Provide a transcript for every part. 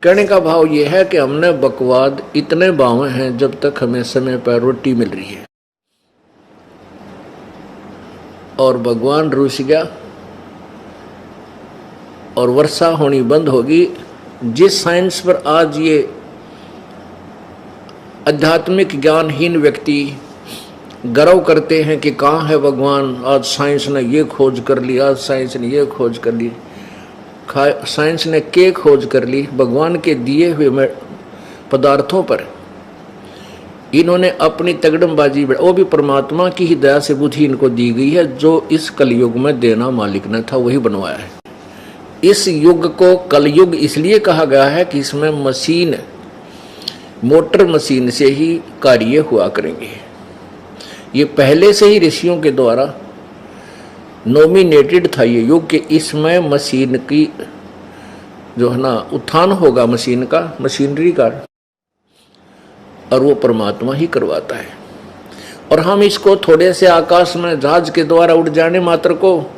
कहने का भाव ये है कि हमने बकवाद इतने बावे हैं जब तक हमें समय पर रोटी मिल रही है, और भगवान रूस गया और वर्षा होनी बंद होगी। जिस साइंस पर आज ये आध्यात्मिक ज्ञानहीन व्यक्ति गर्व करते हैं कि कहाँ है भगवान, आज साइंस ने ये खोज कर ली, आज साइंस ने ये खोज कर ली, साइंस ने क्या खोज कर ली, भगवान के दिए हुए पदार्थों पर इन्होंने अपनी तगड़मबाजी, वो भी परमात्मा की ही दया से बुद्धि इनको दी गई है। जो इस कलयुग में देना मालिक ने था वही बनवाया है। इस युग को कलयुग इसलिए कहा गया है कि इसमें मशीन, मोटर मशीन से ही कार्य हुआ करेंगे। ये पहले से ही ऋषियों के द्वारा नॉमिनेटेड था ये युग कि इसमें मशीन की जो है ना उत्थान होगा, मशीन का, मशीनरी का, और वो परमात्मा ही करवाता है। और हम इसको थोड़े से आकाश में जहाज के द्वारा उड़ जाने मात्र को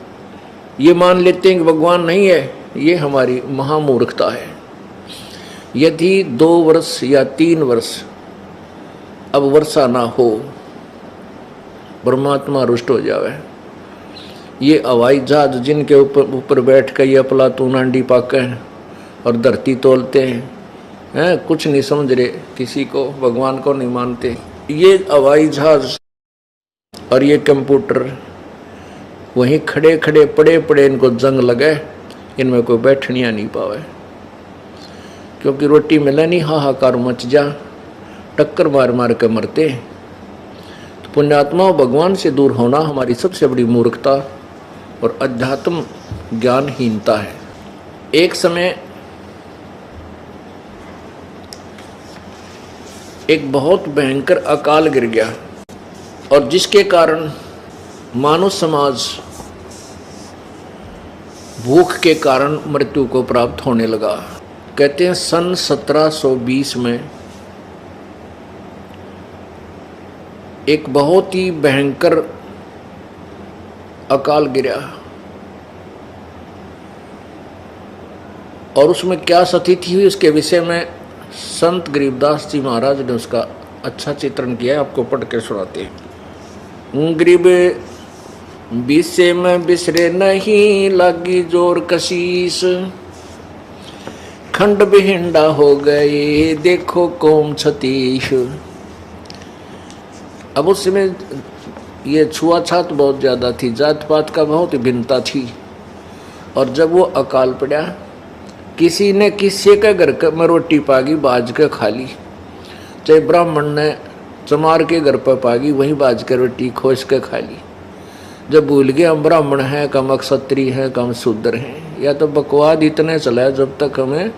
ये मान लेते हैं कि भगवान नहीं है। ये हमारी महामूर्खता है। यदि 2 वर्ष या 3 वर्ष अब वर्षा ना हो, परमात्मा रुष्ट हो जावे। ये हवाई जहाज जिनके ऊपर बैठ कर ये प्लातून अंडी पाके और धरती तोलते हैं, कुछ नहीं समझ रहे, किसी को भगवान को नहीं मानते। ये हवाई जहाज और ये कंप्यूटर वहीं खड़े खड़े पड़े पड़े इनको जंग लगे, इनमें कोई बैठनिया नहीं पावे, क्योंकि रोटी मिले नहीं, हाहाकार मच जा, टक्कर मार मार के मरते। तो पुण्यात्मा भगवान से दूर होना हमारी सबसे बड़ी मूर्खता और अध्यात्म ज्ञानहीनता है। एक समय एक बहुत भयंकर अकाल गिर गया और जिसके कारण मानव समाज भूख के कारण मृत्यु को प्राप्त होने लगा। कहते हैं सन 1720 में एक बहुत ही भयंकर अकाल गिरा, और उसमें क्या स्थिति हुई उसके विषय में संत गरीबदास जी महाराज ने उसका अच्छा चित्रण किया है, आपको पढ़ के सुनाते हैं। गरीब विषय में बिसरे नहीं, लागी जोर कशीस, खंड बिहिंडा हो गए, देखो कौम छतीश। अब उस समय ये छुआछात बहुत ज़्यादा थी, जात पात का बहुत भिन्नता थी, और जब वो अकाल पड़ा, किसी ने किसी के घर में रोटी पागी बाज के खा ली, चाहे ब्राह्मण ने चमार के घर पर पागी वहीं बाज के रोटी खोज के खा ली। जब भूल गए हम ब्राह्मण हैं, कम क्षत्रिय हैं, कम शूद्र हैं, या तो बकवाद इतने चला जब तक हमें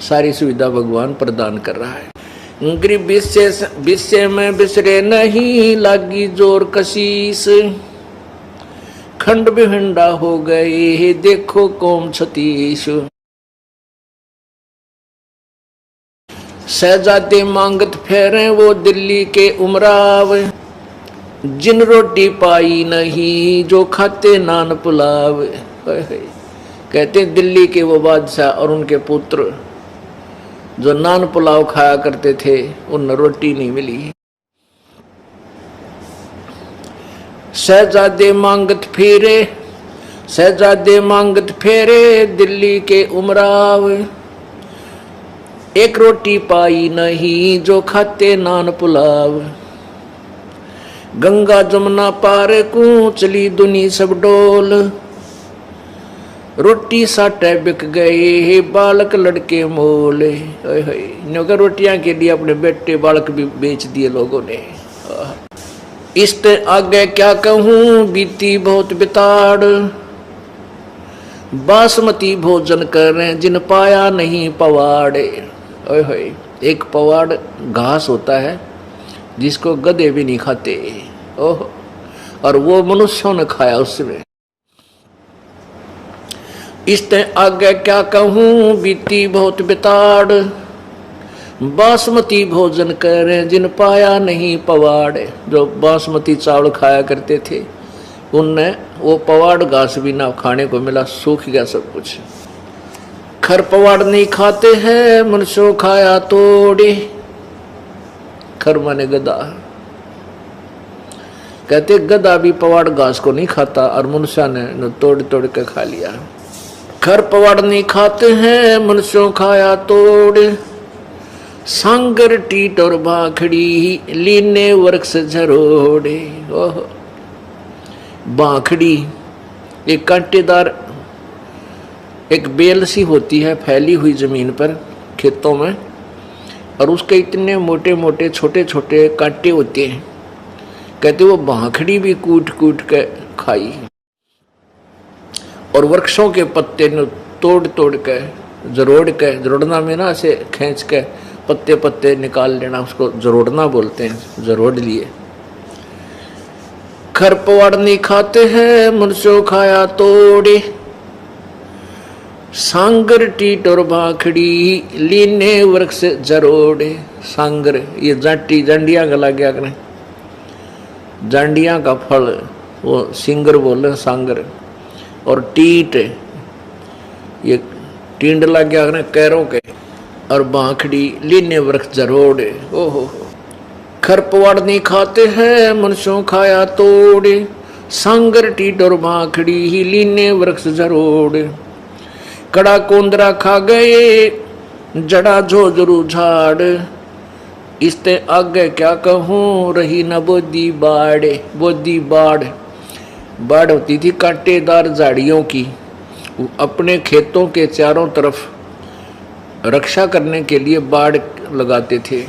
सारी सुविधा भगवान प्रदान कर रहा है। गरीब विषय में बिसरे नहीं, लागी जोर कशीस, खंड बिहंडा हो गए, देखो कौम छतीश। शहजादे मांगत फेरे वो दिल्ली के उमराव, जिन रोटी पाई नहीं जो खाते नान पुलाव। कहते दिल्ली के वो बादशाह और उनके पुत्र जो नान पुलाव खाया करते थे, उन रोटी नहीं मिली। शहजादे मांगत फेरे दिल्ली के उमराव, एक रोटी पाई नहीं जो खाते नान पुलाव। गंगा जमुना पार को चली दुनी सब डोल, रोटी साटे बिक गए बालक लड़के मोल। रोटियां के लिए अपने बेटे बालक भी बेच दिए लोगों ने। इससे आगे क्या कहूं, बीती बहुत बिताड़, बासमती भोजन करें जिन पाया नहीं पवाड़े। एक पवाड़ घास होता है जिसको गधे भी नहीं खाते, ओह, और वो मनुष्यों ने खाया उसमें। इससे आगे क्या कहूं, बीती बहुत बिताड़, बासमती भोजन करें जिन पाया नहीं पवाड़। जो बासमती चावल खाया करते थे उनने वो पवाड़ घास भी ना खाने को मिला, सूख गया सब कुछ। खर पवाड़ नहीं खाते हैं, मनुष्यों खाया तोड़े। खर माने गधा। कहते गधा भी पवाड़ घास को नहीं खाता और मनुष्य ने तोड़ तोड़ के खा लिया। खर पवाड़ नहीं खाते हैं, मनुष्यों खाया तोड़े। सांगर टीट और बाखड़ी, लीने वृक्ष झरोड़े। ओह, बाखड़ी एक कांटेदार एक बेल सी होती है फैली हुई जमीन पर खेतों में, और उसके इतने मोटे मोटे छोटे छोटे कांटे होते हैं। कहते वो बाखड़ी भी कूट कूट के खाई। और वृक्षों के पत्ते ने तोड़ तोड़ के जरोड़ के, जरोड़ना में ना ऐसे खींच के पत्ते पत्ते निकाल लेना, उसको जरोड़ना बोलते हैं, जरोड़ लिए। खर पवाड़ नहीं खाते हैं, मनुष्यों खाया तोड़े। सांगर टीट और भाखड़ी, लीने वृक्ष जरोड़े। सांगर ये जाटी जांडिया का लग गया करें, जांडिया का फल वो सिंगर बोले सांगर। और टीट ये टींड लग गया करें कैरों के। और बाखड़ी लीने वृक्ष जरोड़े। ओहो, खर पवाड़ नहीं खाते हैं, मनुष्यों खाया तोड़े। सांगर टीट और बाखड़ी ही लीने वृक्ष जरोड़े। कड़ा कोंदरा खा गए, जड़ा झोझरू झाड़। इसते आगे क्या कहूँ, रही न बोदी बाड़े। बोदी बाड़, बाड़ होती थी कांटेदार झाड़ियों की। अपने खेतों के चारों तरफ रक्षा करने के लिए बाड़ लगाते थे।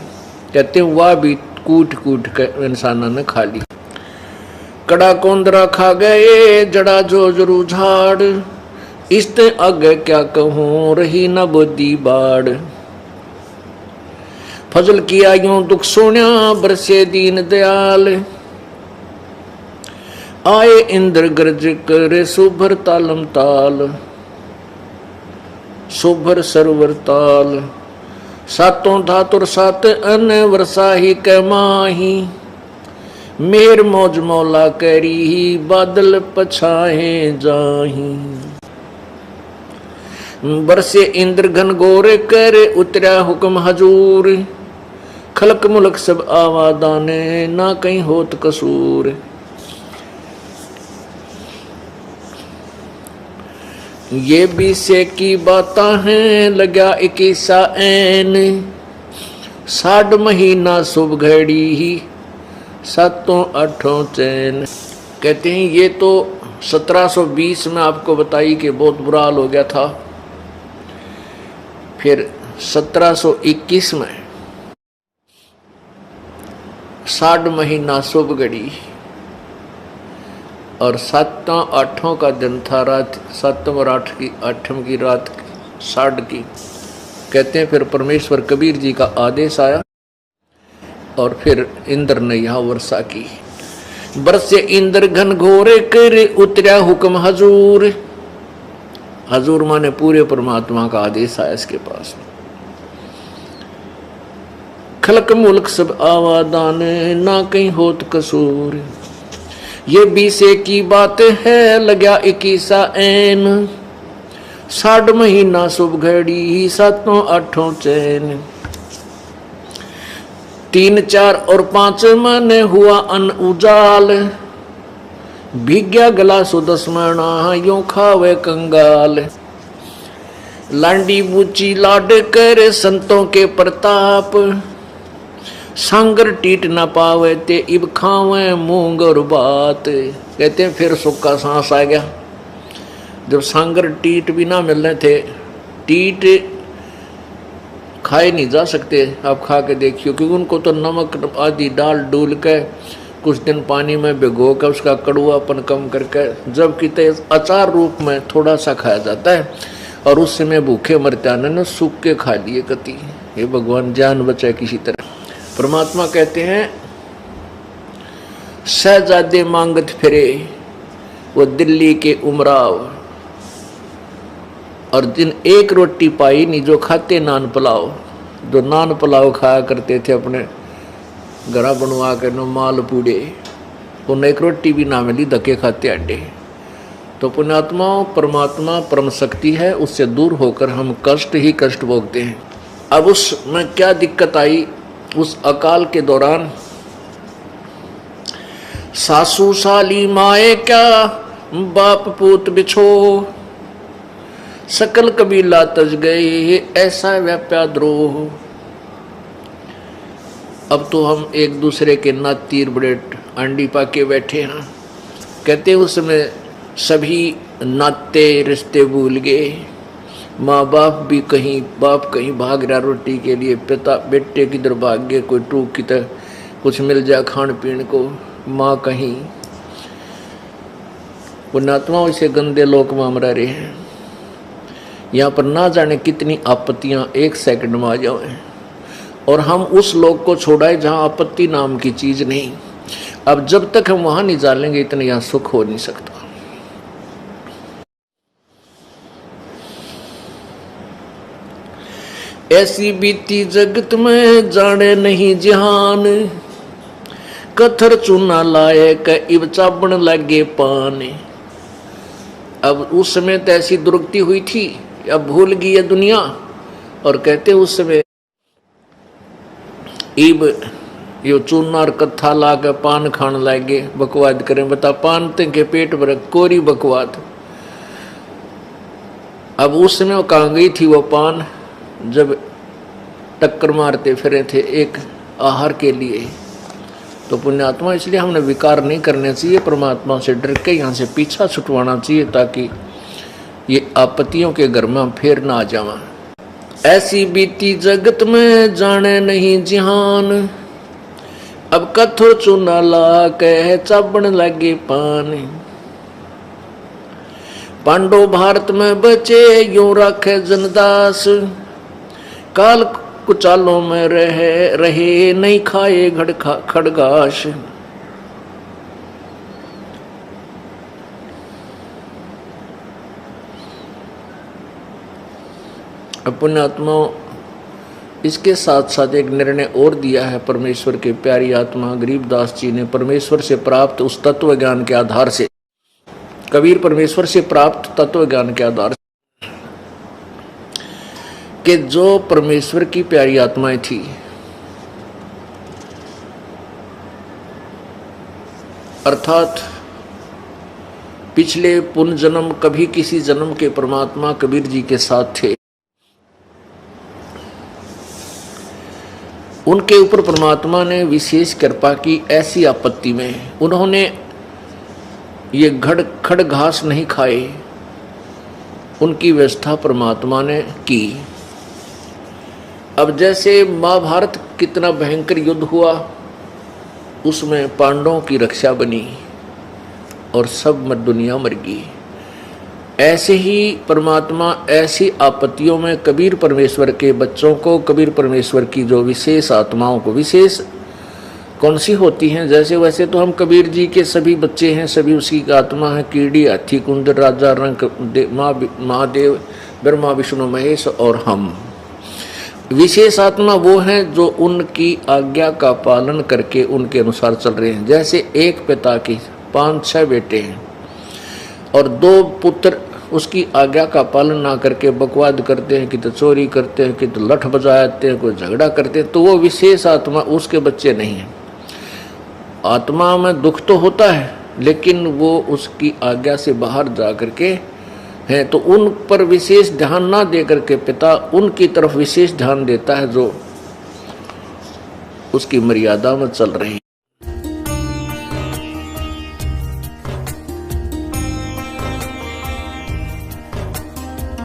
कहते वह भी कूट कूट कर इंसानों ने खा ली। कड़ा कोंदरा खा गए, जड़ा झोझरू झाड़। इसते आगे क्या कहूँ, रही न बोदी बाड़। फजल किया यूं दुख सोन्या, बरसे दीन दयाल। आए इंद्र गर्ज करे, सुभर तालम ताल। सुभर सरवर ताल। सातों धातुर सात अन, वर्षाही के माही। मेर मौज मौला करी, बादल पछाए जाही। बरसे इंद्र घन गोरे करे, उतरा हुक्म हजूर। खलक मुलक सब आवादाने, ना कहीं होत कसूर। ये बीसे की बातां हैं, लगा 21 ऐन। 60 महीना शुभ घड़ी ही, 7 8 चैन। कहते हैं ये तो 1720 में आपको बताई कि बहुत बुरा हाल हो गया था। फिर 1721 में 60 महीना शुभ घड़ी और 7 8 का दिन था, रात 7 और 8 की रात 60 की। कहते हैं फिर परमेश्वर कबीर जी का आदेश आया और फिर इंद्र ने यहाँ वर्षा की। बरसे इंद्र घन घोरे करे, उतरा हुक्म हजूर। हजूर माने पूरे परमात्मा का आदेश आया इसके पास। खलक मुल्क सब आवादान, ना कहीं होत कसूर। ये बीसे की बात है, लगा 21 ऐन। 60 महीना शुभ घड़ी, 7 8 चैन। 3 4 और 5 मन हुआ अन उजाल। भिग्या गला सुदस्मणा, यूं खावे कंगाल। लांडी बूची लाड करे, संतों के प्रताप। सांगर टीट न पावे ते, इब खावे मूंग और बात। कहते हैं फिर सुख का सांस आ गया जब सांगर टीट भी ना मिल रहे थे। टीट खाए नहीं जा सकते, आप खा के देखियो, क्योंकि उनको तो नमक आदि डाल डूल के कुछ दिन पानी में भिगो कर उसका कड़वापन कम करके जब किते अचार रूप में थोड़ा सा खाया जाता है, और उस समय भूखे मरते ने सूख के खा लिए कति। ये भगवान जान बचाए किसी तरह। परमात्मा कहते हैं शहजादे मांगत फिरे, वो दिल्ली के उमराव। और जिन एक रोटी पाई नहीं, जो खाते नान पुलाव, जो नान पुलाव खाया करते थे अपने घरा बनवा के नो माल पूड़े, उन्हें एक रोटी भी ना मिली, धक्के खाते अड्डे। तो पुण्यात्माओं, परमात्मा परम शक्ति है, उससे दूर होकर हम कष्ट ही कष्ट भोगते हैं। अब उसमें क्या दिक्कत आई, उस अकाल के दौरान सासू साली माए क्या बाप पूत बिछो, सकल कबीला तज गए ऐसा व्याप्या द्रोह। अब तो हम एक दूसरे के नात तीर बड़े अंडी पाके बैठे हैं। कहते उस समय सभी नाते रिश्ते भूल गए, माँ बाप भी कहीं, बाप कहीं भाग रहा रोटी के लिए, पिता बेटे किधर भाग गए, कोई टूक की तरह कुछ मिल जाए खान पीने को, माँ कहीं। पुण्यात्मा इसे गंदे लोक में हम रह रहे हैं। यहाँ पर ना जाने कितनी आपत्तियां एक सेकंड में आ जाए, और हम उस लोक को छोड़ाए जहाँ आपत्ति नाम की चीज नहीं। अब जब तक हम वहां नहीं जानेंगे इतना यहाँ सुख हो नहीं सकता। ऐसी बीती जगत में जाने नहीं जहान, कथर चूना लाए क इब चाबण लगे पान। अब उस समय तो ऐसी दुर्गति हुई थी, अब भूल गई है दुनिया। और कहते उस समय इब यो चूना और कत्था ला के पान खान लागे, बकवाद करें। बता पान के पेट भर कोरी बकवाद। अब उस समय वो कहाँ गई थी वो पान, जब टक्कर मारते फिरे थे एक आहार के लिए। तो पुण्यात्मा इसलिए हमने विकार नहीं करने चाहिए, परमात्मा से डर के यहाँ से पीछा छुटवाना चाहिए, ताकि ये आपत्तियों के घर में फिर ना आ जावा। ऐसी बीती जगत में जाने नहीं जिहान, अब कथो चूना ला के चाबण लगे पान। पांडव भारत में बचे यूं रखे जनदास, काल कुचालों में रहे नहीं खाए खड़गाश। पुण्यात्माओं, इसके साथ साथ एक निर्णय और दिया है परमेश्वर के प्यारी आत्मा गरीबदास जी ने, परमेश्वर से प्राप्त उस तत्व ज्ञान के आधार से। कबीर परमेश्वर से प्राप्त तत्व ज्ञान के आधार से कि जो परमेश्वर की प्यारी आत्माएं थी, अर्थात पिछले पुण्य जन्म कभी किसी जन्म के परमात्मा कबीर जी के साथ थे, उनके ऊपर परमात्मा ने विशेष कृपा की। ऐसी आपत्ति में उन्होंने ये खड़ घास नहीं खाए, उनकी व्यवस्था परमात्मा ने की। अब जैसे महाभारत कितना भयंकर युद्ध हुआ, उसमें पांडवों की रक्षा बनी और सब दुनिया मर गई। ऐसे ही परमात्मा ऐसी आपत्तियों में कबीर परमेश्वर के बच्चों को, कबीर परमेश्वर की जो विशेष आत्माओं को, विशेष कौन सी होती हैं, जैसे वैसे तो हम कबीर जी के सभी बच्चे हैं, सभी उसी की आत्मा है। कीड़ी, हाथी, कुंदर, राजा, रंग, महादेव, ब्रह्मा, विष्णु, महेश और हम। विशेष आत्मा वो हैं जो उनकी आज्ञा का पालन करके उनके अनुसार चल रहे हैं। जैसे एक पिता की 5-6 बेटे हैं और 2 पुत्र उसकी आज्ञा का पालन ना करके बकवाद करते हैं, कि तो चोरी करते हैं, कि तो लठ बजाते हैं, कोई झगड़ा करते हैं, तो वो विशेष आत्मा उसके बच्चे नहीं हैं। आत्मा में दुख तो होता है, लेकिन वो उसकी आज्ञा से बाहर जा करके हैं, तो उन पर विशेष ध्यान ना दे करके पिता उनकी तरफ विशेष ध्यान देता है जो उसकी मर्यादा में चल रहे